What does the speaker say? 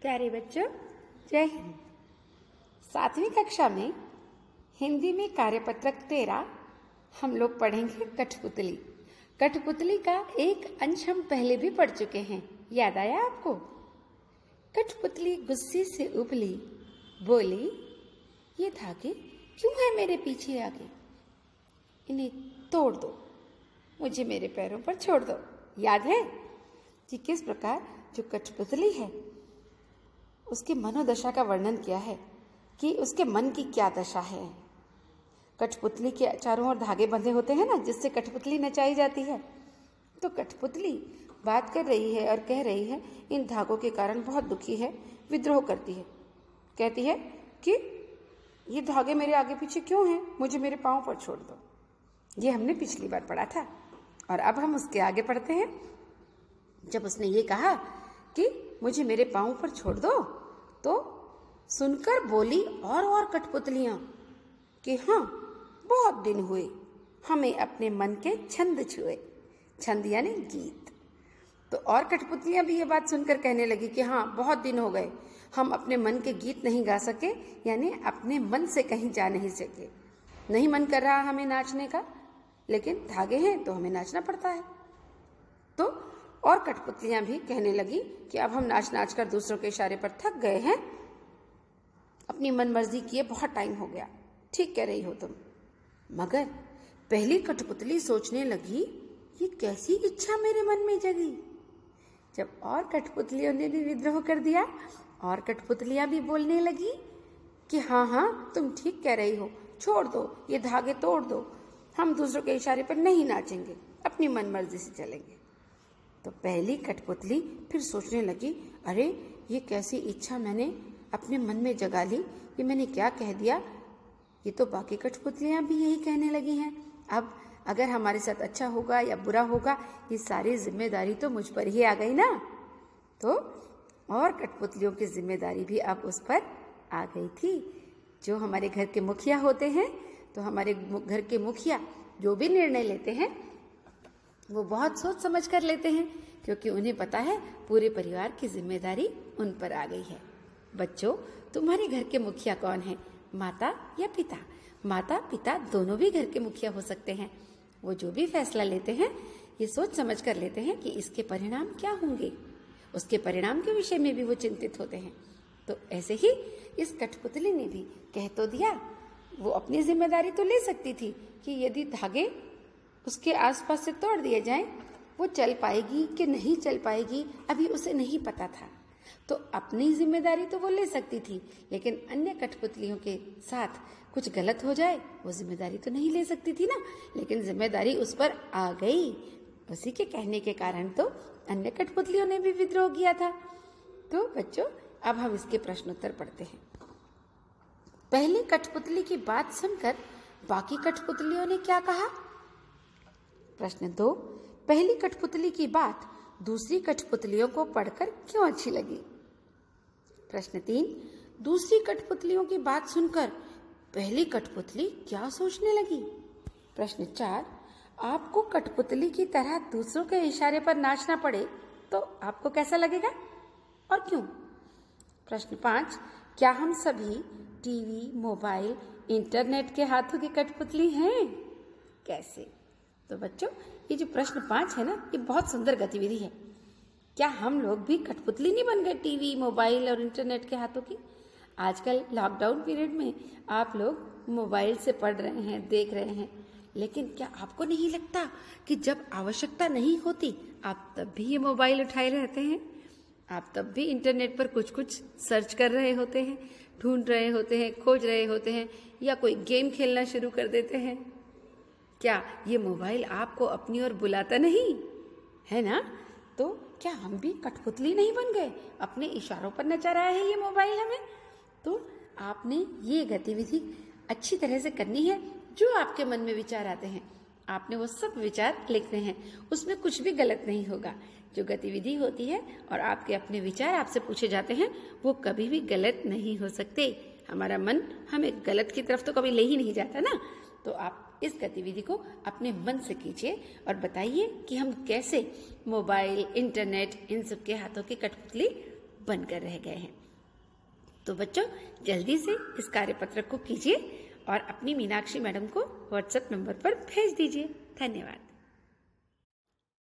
प्यारे बच्चों, जय हिंद। 7वीं कक्षा में हिंदी में कार्यपत्रक 13 हम लोग पढ़ेंगे कठपुतली। कठपुतली का एक अंश हम पहले भी पढ़ चुके हैं, याद आया आपको? कठपुतली गुस्से से उबली, बोली, ये धागे क्यों है मेरे पीछे आगे? इन्हें तोड़ दो, मुझे मेरे पैरों पर छोड़ दो। याद है कि किस प्रकार जो कठपुतली है उसके मनोदशा का वर्णन किया है कि उसके मन की क्या दशा है। कठपुतली के चारों ओर धागे बंधे होते हैं ना, जिससे कठपुतली नचाई जाती है। तो कठपुतली बात कर रही है और कह रही है इन धागों के कारण बहुत दुखी है, विद्रोह करती है। कहती है कि ये धागे मेरे आगे पीछे क्यों हैं, मुझे मेरे पाँव पर छोड़ दो। ये हमने पिछली बार पढ़ा था और अब हम उसके आगे पढ़ते हैं। जब उसने ये कहा कि मुझे मेरे पाँव पर छोड़ दो, तो सुनकर बोली और कठपुतलियां कि हाँ, बहुत दिन हुए हमें अपने मन के छंद छुए। छंद यानी गीत। तो और कठपुतलियां भी ये बात सुनकर कहने लगी कि हाँ, बहुत दिन हो गए हम अपने मन के गीत नहीं गा सके, यानी अपने मन से कहीं जा नहीं सके। नहीं मन कर रहा हमें नाचने का, लेकिन धागे हैं तो हमें नाचना पड़ता है। तो और कठपुतलियां भी कहने लगी कि अब हम नाच नाच कर दूसरों के इशारे पर थक गए हैं, अपनी मनमर्जी किए बहुत टाइम हो गया। ठीक कह रही हो तुम। मगर पहली कठपुतली सोचने लगी, ये कैसी इच्छा मेरे मन में जगी। जब और कठपुतलियों ने भी विद्रोह कर दिया और कठपुतलियां भी बोलने लगी कि हाँ हाँ, तुम ठीक कह रही हो, छोड़ दो, ये धागे तोड़ दो, हम दूसरों के इशारे पर नहीं नाचेंगे, अपनी मनमर्जी से चलेंगे। तो पहली कठपुतली फिर सोचने लगी, अरे ये कैसी इच्छा मैंने अपने मन में जगा ली, ये मैंने क्या कह दिया। ये तो बाकी कठपुतलियां भी यही कहने लगी हैं। अब अगर हमारे साथ अच्छा होगा या बुरा होगा, ये सारी जिम्मेदारी तो मुझ पर ही आ गई ना। तो और कठपुतलियों की जिम्मेदारी भी अब उस पर आ गई थी। जो हमारे घर के मुखिया होते हैं, तो हमारे घर के मुखिया जो भी निर्णय लेते हैं वो बहुत सोच समझ कर लेते हैं, क्योंकि उन्हें पता है पूरे परिवार की जिम्मेदारी उन पर आ गई है। बच्चों, तुम्हारे घर के मुखिया कौन है, माता या पिता? माता पिता दोनों भी घर के मुखिया हो सकते हैं। वो जो भी फैसला लेते हैं ये सोच समझ कर लेते हैं कि इसके परिणाम क्या होंगे, उसके परिणाम के विषय में भी वो चिंतित होते हैं। तो ऐसे ही इस कठपुतली ने भी कह तो दिया, वो अपनी जिम्मेदारी तो ले सकती थी कि यदि धागे उसके आसपास से तोड़ दिए जाएं, वो चल पाएगी कि नहीं चल पाएगी अभी उसे नहीं पता था। तो अपनी जिम्मेदारी तो वो ले सकती थी, लेकिन अन्य कठपुतलियों के साथ कुछ गलत हो जाए वो जिम्मेदारी तो नहीं ले सकती थी ना। लेकिन जिम्मेदारी उस पर आ गई। उसी के कहने के कारण तो अन्य कठपुतलियों ने भी विद्रोह किया था। तो बच्चों, अब हम इसके प्रश्नोत्तर पढ़ते हैं। पहली कठपुतली की बात सुनकर बाकी कठपुतलियों ने क्या कहा? प्रश्न 2, पहली कठपुतली की बात दूसरी कठपुतलियों को पढ़कर क्यों अच्छी लगी? प्रश्न 3, दूसरी कठपुतलियों की बात सुनकर पहली कठपुतली क्या सोचने लगी? प्रश्न 4, आपको कठपुतली की तरह दूसरों के इशारे पर नाचना पड़े तो आपको कैसा लगेगा और क्यों? प्रश्न 5, क्या हम सभी टीवी, मोबाइल, इंटरनेट के हाथों की कठपुतली हैं? कैसे? तो बच्चों, ये जो प्रश्न 5 है ना, ये बहुत सुंदर गतिविधि है। क्या हम लोग भी कठपुतली नहीं बन गए टीवी, मोबाइल और इंटरनेट के हाथों की? आजकल लॉकडाउन पीरियड में आप लोग मोबाइल से पढ़ रहे हैं, देख रहे हैं, लेकिन क्या आपको नहीं लगता कि जब आवश्यकता नहीं होती आप तब भी ये मोबाइल उठाए रहते हैं? आप तब भी इंटरनेट पर कुछ सर्च कर रहे होते हैं, ढूंढ रहे होते हैं, खोज रहे होते हैं, या कोई गेम खेलना शुरू कर देते हैं। क्या ये मोबाइल आपको अपनी ओर बुलाता नहीं है ना? तो क्या हम भी कठपुतली नहीं बन गए? अपने इशारों पर नचा रहा है ये मोबाइल हमें। तो आपने ये गतिविधि अच्छी तरह से करनी है। जो आपके मन में विचार आते हैं आपने वो सब विचार लिखने हैं, उसमें कुछ भी गलत नहीं होगा। जो गतिविधि होती है और आपके अपने विचार आपसे पूछे जाते हैं वो कभी भी गलत नहीं हो सकते। हमारा मन हमें गलत की तरफ तो कभी ले ही नहीं जाता ना। तो आप इस गतिविधि को अपने मन से कीजिए और बताइए कि हम कैसे मोबाइल, इंटरनेट, इन सब के हाथों की कठपुतली बनकर रह गए हैं। तो बच्चों जल्दी से इस कार्यपत्रक को कीजिए और अपनी मीनाक्षी मैडम को व्हाट्सएप नंबर पर भेज दीजिए। धन्यवाद।